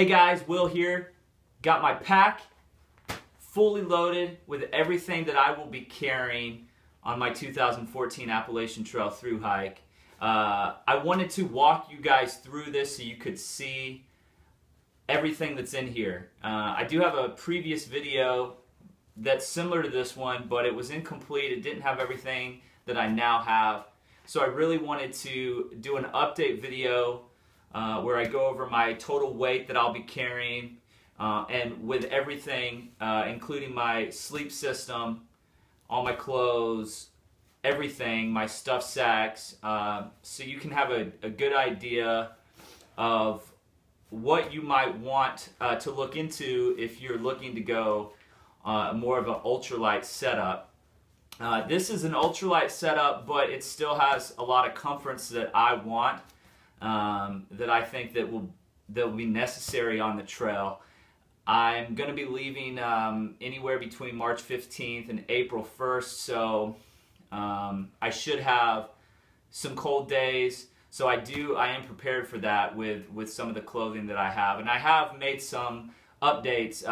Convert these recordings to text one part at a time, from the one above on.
Hey guys, Will here. Got my pack fully loaded with everything that I will be carrying on my 2014 Appalachian Trail through hike. I wanted to walk you guys through this so you could see everything that's in here. I do have a previous video that's similar to this one, but it was incomplete. It didn't have everything that I now have. So I really wanted to do an update video where I go over my total weight that I'll be carrying and with everything, including my sleep system, all my clothes, everything, my stuff sacks, so you can have a good idea of what you might want to look into if you're looking to go more of an ultralight setup. This is an ultralight setup, but it still has a lot of comforts that I want, that I think that will be necessary on the trail. I'm going to be leaving anywhere between March 15th and April 1st, so I should have some cold days. So I am prepared for that with some of the clothing that I have. And I have made some updates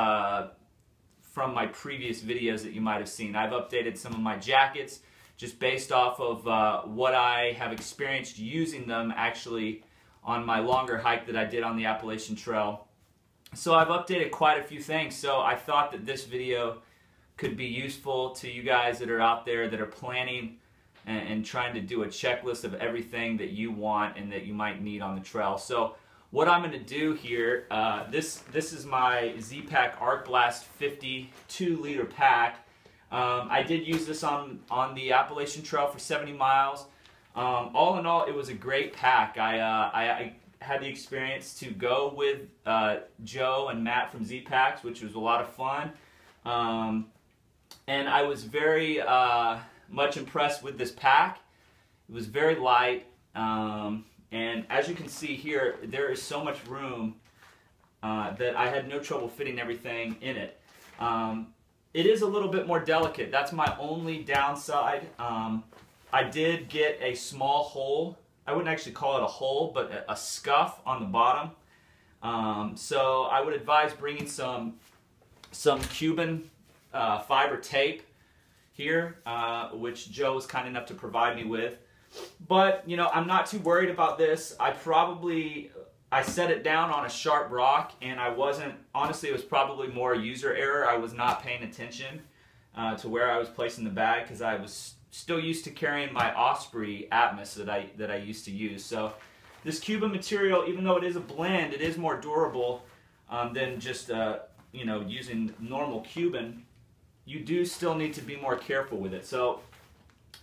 from my previous videos that you might have seen. I've updated some of my jackets just based off of what I have experienced using them actually on my longer hike that I did on the Appalachian Trail. So I've updated quite a few things, so I thought that this video could be useful to you guys that are out there that are planning and trying to do a checklist of everything that you want and that you might need on the trail. So what I'm going to do here, this is my ZPack Arc Blast 52-liter pack. I did use this on the Appalachian Trail for 70 miles. All in all, it was a great pack. I had the experience to go with Joe and Matt from ZPacks, which was a lot of fun. And I was very much impressed with this pack. It was very light. And as you can see here, there is so much room that I had no trouble fitting everything in it. It is a little bit more delicate. That's my only downside. I did get a small hole. I wouldn't actually call it a hole, but a scuff on the bottom. So I would advise bringing some Cuban fiber tape here, which Joe was kind enough to provide me with. But, you know, I'm not too worried about this. I set it down on a sharp rock, and I wasn't, honestly, it was probably more user error. I was not paying attention to where I was placing the bag because I was still used to carrying my Osprey Atmos that I used to use. So this Cuban material, even though it is a blend, it is more durable than just you know, using normal Cuban. You do still need to be more careful with it. So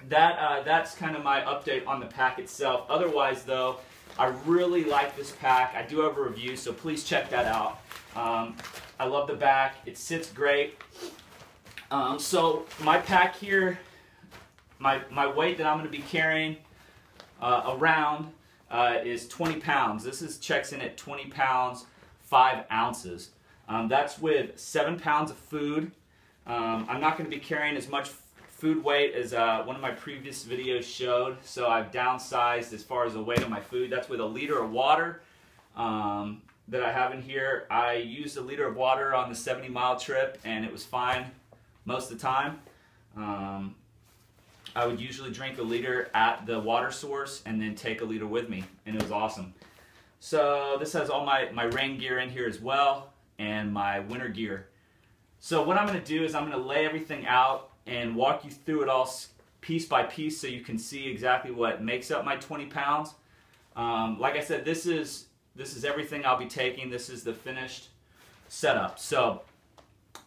that's kind of my update on the pack itself. Otherwise, though, I really like this pack. I do have a review, so please check that out. I love the back. It sits great. So my pack here, my weight that I'm going to be carrying around is 20 pounds. This checks in at 20 pounds, 5 ounces. That's with 7 pounds of food. I'm not going to be carrying as much food weight as one of my previous videos showed, so I've downsized as far as the weight of my food. That's with a liter of water that I have in here. I used a liter of water on the 70-mile trip, and it was fine most of the time. I would usually drink a liter at the water source and then take a liter with me, and it was awesome. So this has all my rain gear in here as well, and my winter gear. So what I'm going to do is I'm going to lay everything out and walk you through it all piece by piece so you can see exactly what makes up my 20 pounds. Like I said, this is everything I'll be taking. This is the finished setup. So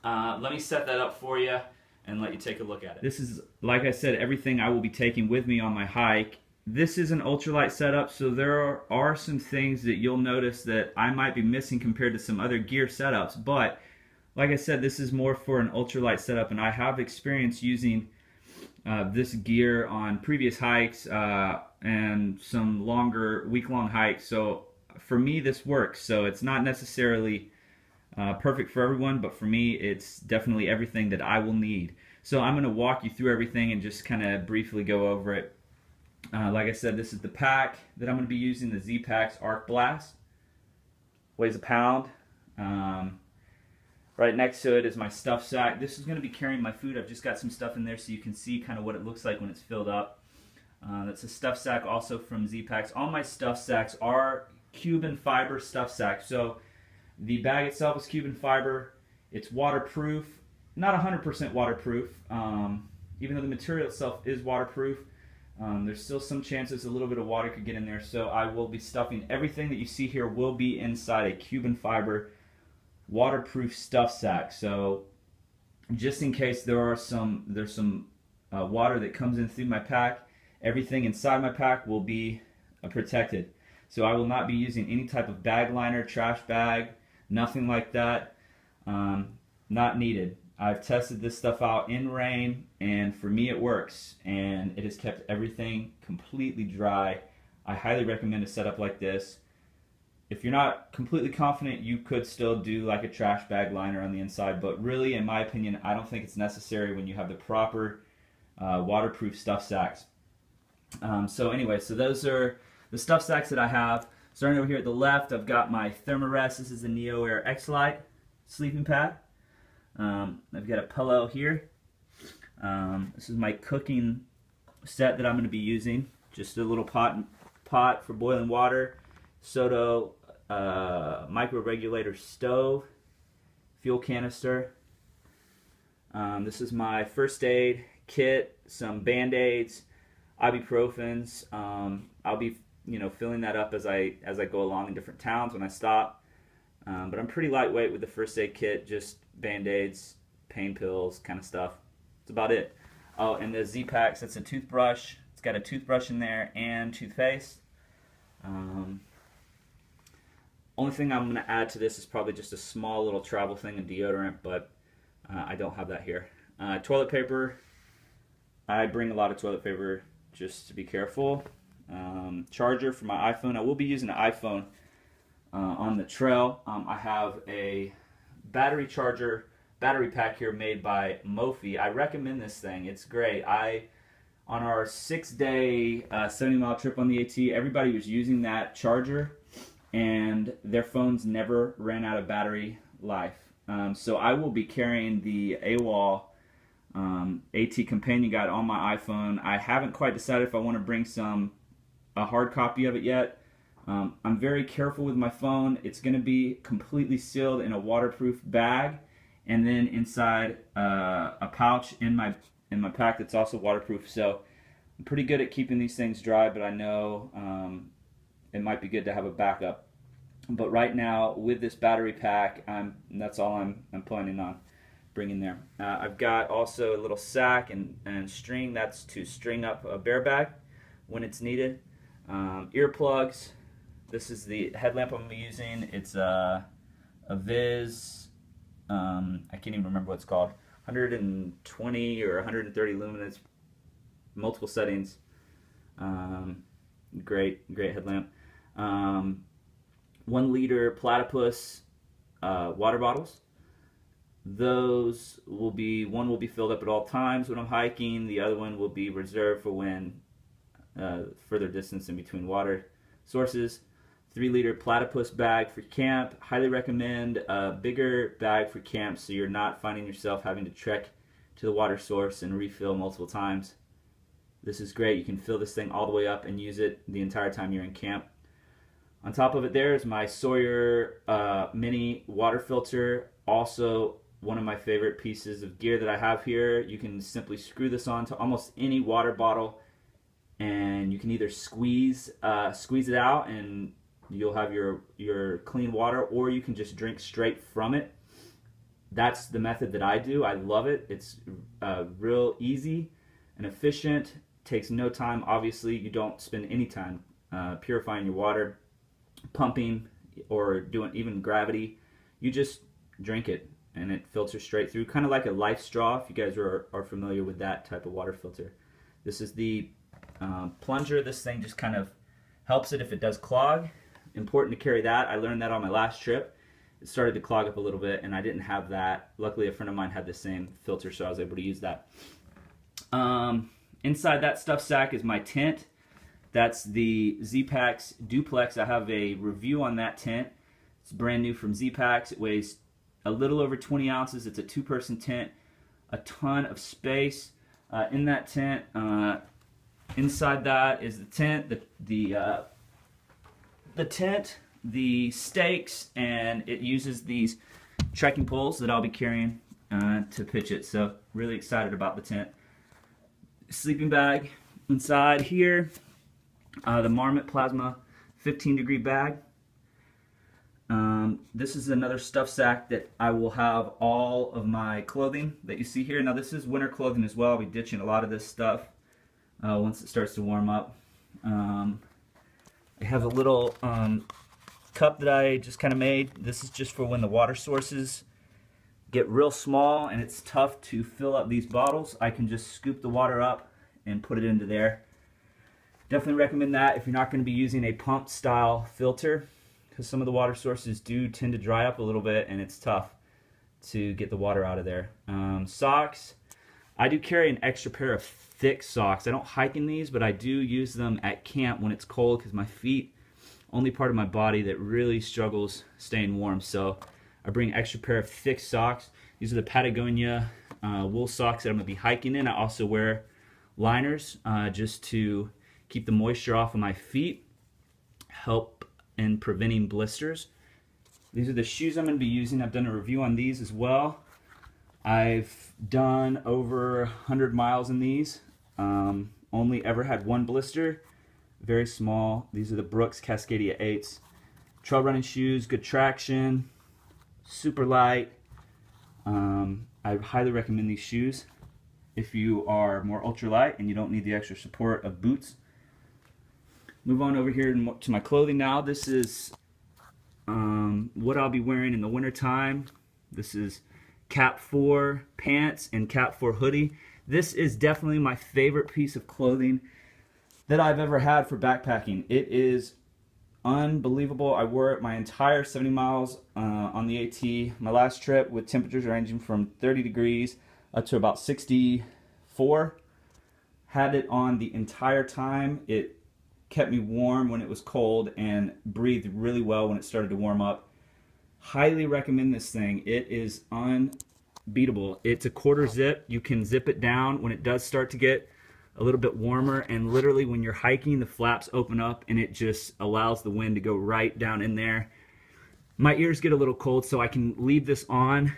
let me set that up for you and let you take a look at it. This is, like I said, everything I will be taking with me on my hike. This is an ultralight setup, so there are some things that you'll notice that I might be missing compared to some other gear setups, but like I said, this is more for an ultralight setup, and I have experience using this gear on previous hikes and some longer week-long hikes, so for me this works. So it's not necessarily perfect for everyone, but for me it's definitely everything that I will need. So I'm going to walk you through everything and just kind of briefly go over it. Like I said, this is the pack that I'm going to be using, the ZPacks Arc Blast. Weighs a pound. Right next to it is my stuff sack. This is going to be carrying my food. I've just got some stuff in there so you can see kind of what it looks like when it's filled up. That's a stuff sack also from ZPacks. All my stuff sacks are Cuban fiber stuff sacks. So the bag itself is Cuban fiber. It's waterproof. Not 100% waterproof. Even though the material itself is waterproof, there's still some chances a little bit of water could get in there. So I will be stuffing everything that you see here will be inside a Cuban fiber waterproof stuff sack. So just in case there's some water that comes in through my pack, everything inside my pack will be protected. So I will not be using any type of bag liner, trash bag, nothing like that. Not needed. I've tested this stuff out in rain, and for me it works, and it has kept everything completely dry. I highly recommend a setup like this. If you're not completely confident, you could still do like a trash bag liner on the inside, but really, in my opinion, I don't think it's necessary when you have the proper waterproof stuff sacks. So anyway, so those are the stuff sacks that I have. Starting over here at the left, I've got my Thermarest. This is the Neo Air X Lite sleeping pad. I've got a pillow here. This is my cooking set that I'm going to be using. Just a little pot for boiling water. Soto micro regulator stove. Fuel canister. This is my first aid kit. Some band-aids, ibuprofens. I'll be filling that up as I go along in different towns when I stop. But I'm pretty lightweight with the first aid kit, just band-aids, pain pills, kind of stuff. That's about it. Oh, and the ZPacks, that's a toothbrush. It's got a toothbrush in there and toothpaste. Only thing I'm going to add to this is probably just a small little travel thing of deodorant, but I don't have that here. Toilet paper. I bring a lot of toilet paper just to be careful. Charger for my iPhone. I will be using an iPhone on the trail. I have a battery pack here made by Mophie. I recommend this thing. It's great. On our 6-day 70-mile trip on the AT, everybody was using that charger, and their phones never ran out of battery life. So I will be carrying the AWOL AT companion guide on my iPhone. I haven't quite decided if I want to bring a hard copy of it yet. I'm very careful with my phone. It's going to be completely sealed in a waterproof bag, and then inside a pouch in my pack that's also waterproof. So I'm pretty good at keeping these things dry, but I know it might be good to have a backup. But right now, with this battery pack, that's all I'm planning on bringing there. I've got also a little sack and string. That's to string up a bear bag when it's needed. Earplugs. This is the headlamp I'm using. It's a Vizz. I can't even remember what it's called. 120 or 130 lumens, multiple settings. Great headlamp. 1 liter Platypus water bottles. Those will be, one will be filled up at all times when I'm hiking. The other one will be reserved for when further distance in between water sources. 3 liter Platypus bag for camp. Highly recommend a bigger bag for camp so you're not finding yourself having to trek to the water source and refill multiple times. This is great. You can fill this thing all the way up and use it the entire time you're in camp. On top of it there is my Sawyer mini water filter. Also one of my favorite pieces of gear that I have here. You can simply screw this on to almost any water bottle, and you can either squeeze it out and you'll have your clean water, or you can just drink straight from it. That's the method that I do. I love it. It's real easy and efficient. Takes no time. Obviously, you don't spend any time purifying your water, pumping, or doing even gravity. You just drink it and it filters straight through, kind of like a life straw, if you guys are familiar with that type of water filter. This is the plunger. This thing just kind of helps it if it does clog. Important to carry that. I learned that on my last trip. It started to clog up a little bit and I didn't have that. Luckily a friend of mine had the same filter, so I was able to use that. Inside that stuff sack is my tent. That's the ZPacks Duplex. I have a review on that tent. It's brand new from ZPacks. It weighs a little over 20 ounces. It's a 2-person tent. A ton of space in that tent. Inside that is the tent, the tent, the stakes, and it uses these trekking poles that I'll be carrying to pitch it. So really excited about the tent. Sleeping bag inside here. The Marmot Plasma 15-degree bag. This is another stuff sack that I will have all of my clothing that you see here. Now this is winter clothing as well. I'll be ditching a lot of this stuff once it starts to warm up. I have a little cup that I just kind of made. This is just for when the water sources get real small and it's tough to fill up these bottles. I can just scoop the water up and put it into there. Definitely recommend that if you're not going to be using a pump style filter, because some of the water sources do tend to dry up a little bit and it's tough to get the water out of there. Socks. I do carry an extra pair of thick socks. I don't hike in these, but I do use them at camp when it's cold because my feet, only part of my body that really struggles staying warm. So I bring an extra pair of thick socks. These are the Patagonia wool socks that I'm going to be hiking in. I also wear liners just to keep the moisture off of my feet, help in preventing blisters. These are the shoes I'm going to be using. I've done a review on these as well. I've done over 100 miles in these. Only ever had one blister. Very small. These are the Brooks Cascadia 8s. Trail running shoes, good traction, super light. I highly recommend these shoes if you are more ultralight and you don't need the extra support of boots. Move on over here to my clothing now. This is what I'll be wearing in the winter time. This is Cap 4 pants and Cap 4 hoodie. This is definitely my favorite piece of clothing that I've ever had for backpacking. It is unbelievable. I wore it my entire 70 miles on the AT. My last trip with temperatures ranging from 30 degrees up to about 64. Had it on the entire time. It kept me warm when it was cold and breathed really well when it started to warm up. Highly recommend this thing. It is unbeatable. It's a quarter zip. You can zip it down when it does start to get a little bit warmer, and literally when you're hiking, the flaps open up and it just allows the wind to go right down in there. My ears get a little cold, so I can leave this on,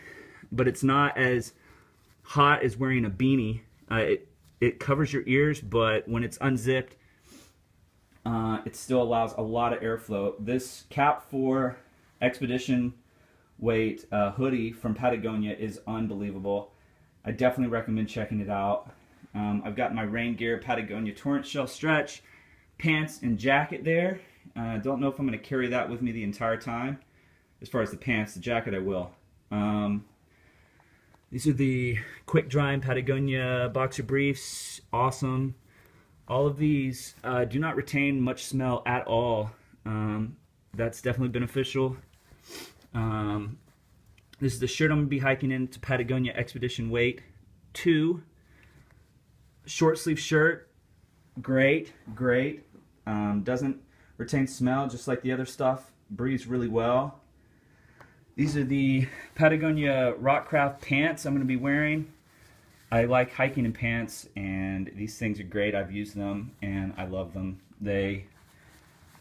but it's not as hot as wearing a beanie. It covers your ears, but when it's unzipped, it still allows a lot of airflow. This Cap 4 Expedition weight hoodie from Patagonia is unbelievable. I definitely recommend checking it out. I've got my rain gear Patagonia Torrentshell stretch, pants and jacket there. Don't know if I'm going to carry that with me the entire time. As far as the pants, the jacket I will. These are the quick drying Patagonia boxer briefs. Awesome. All of these do not retain much smell at all. That's definitely beneficial. This is the shirt I'm going to be hiking in. It's a Patagonia Expedition weight 2. Short sleeve shirt. Great, great. Doesn't retain smell just like the other stuff. Breathes really well. These are the Patagonia Rockcraft pants I'm going to be wearing. I like hiking in pants, and these things are great. I've used them and I love them. They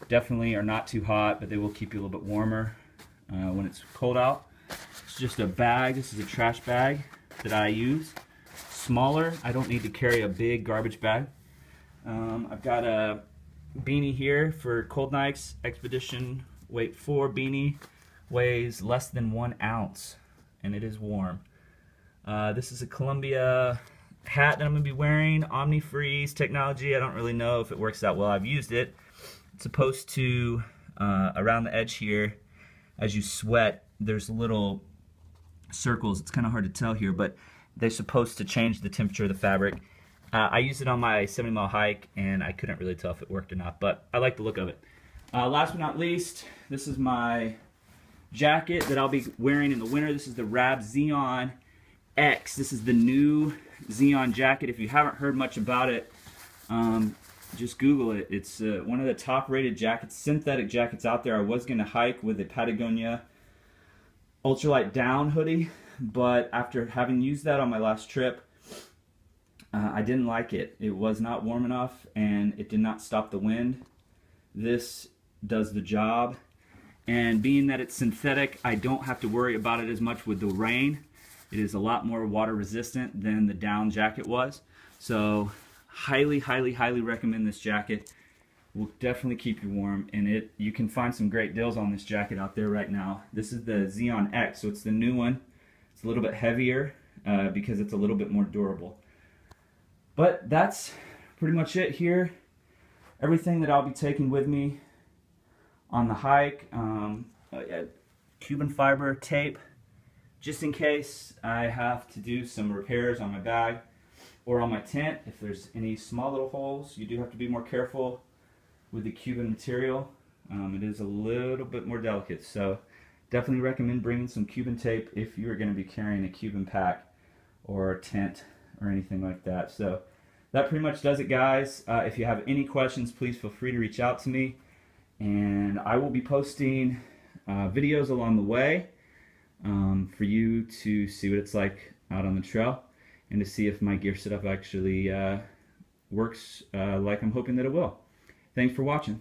definitely are not too hot, but they will keep you a little bit warmer when it's cold out. It's just a bag. This is a trash bag that I use. Smaller. I don't need to carry a big garbage bag. I've got a beanie here for cold nights. Expedition weight 4 beanie. Weighs less than 1 ounce, and it is warm. This is a Columbia hat that I'm going to be wearing. Omni-freeze technology. I don't really know if it works that well. I've used it. It's supposed to, around the edge here, as you sweat, there's little circles. It's kind of hard to tell here, but they're supposed to change the temperature of the fabric. I used it on my 70-mile hike, and I couldn't really tell if it worked or not, but I like the look of it. Last but not least, this is my jacket that I'll be wearing in the winter. This is the Rab Xenon X. This is the new Xenon jacket. If you haven't heard much about it, just Google it. It's one of the top rated jackets, synthetic jackets out there. I was going to hike with a Patagonia ultralight down hoodie, but after having used that on my last trip, I didn't like it. It was not warm enough and it did not stop the wind. This does the job, and being that it's synthetic, I don't have to worry about it as much with the rain. It is a lot more water resistant than the down jacket was. So highly, highly, highly recommend this jacket. Will definitely keep you warm, and you can find some great deals on this jacket out there right now. This is the Xenon X, so it's the new one. It's a little bit heavier because it's a little bit more durable. But that's pretty much it here. Everything that I'll be taking with me on the hike, Cuban fiber tape, just in case I have to do some repairs on my bag or on my tent. If there's any small little holes, you do have to be more careful with the Cuban material. It is a little bit more delicate, so definitely recommend bringing some Cuban tape if you're going to be carrying a Cuban pack or a tent or anything like that. So that pretty much does it, guys. If you have any questions, please feel free to reach out to me, and I will be posting videos along the way for you to see what it's like out on the trail and to see if my gear setup actually works like I'm hoping that it will. Thanks for watching.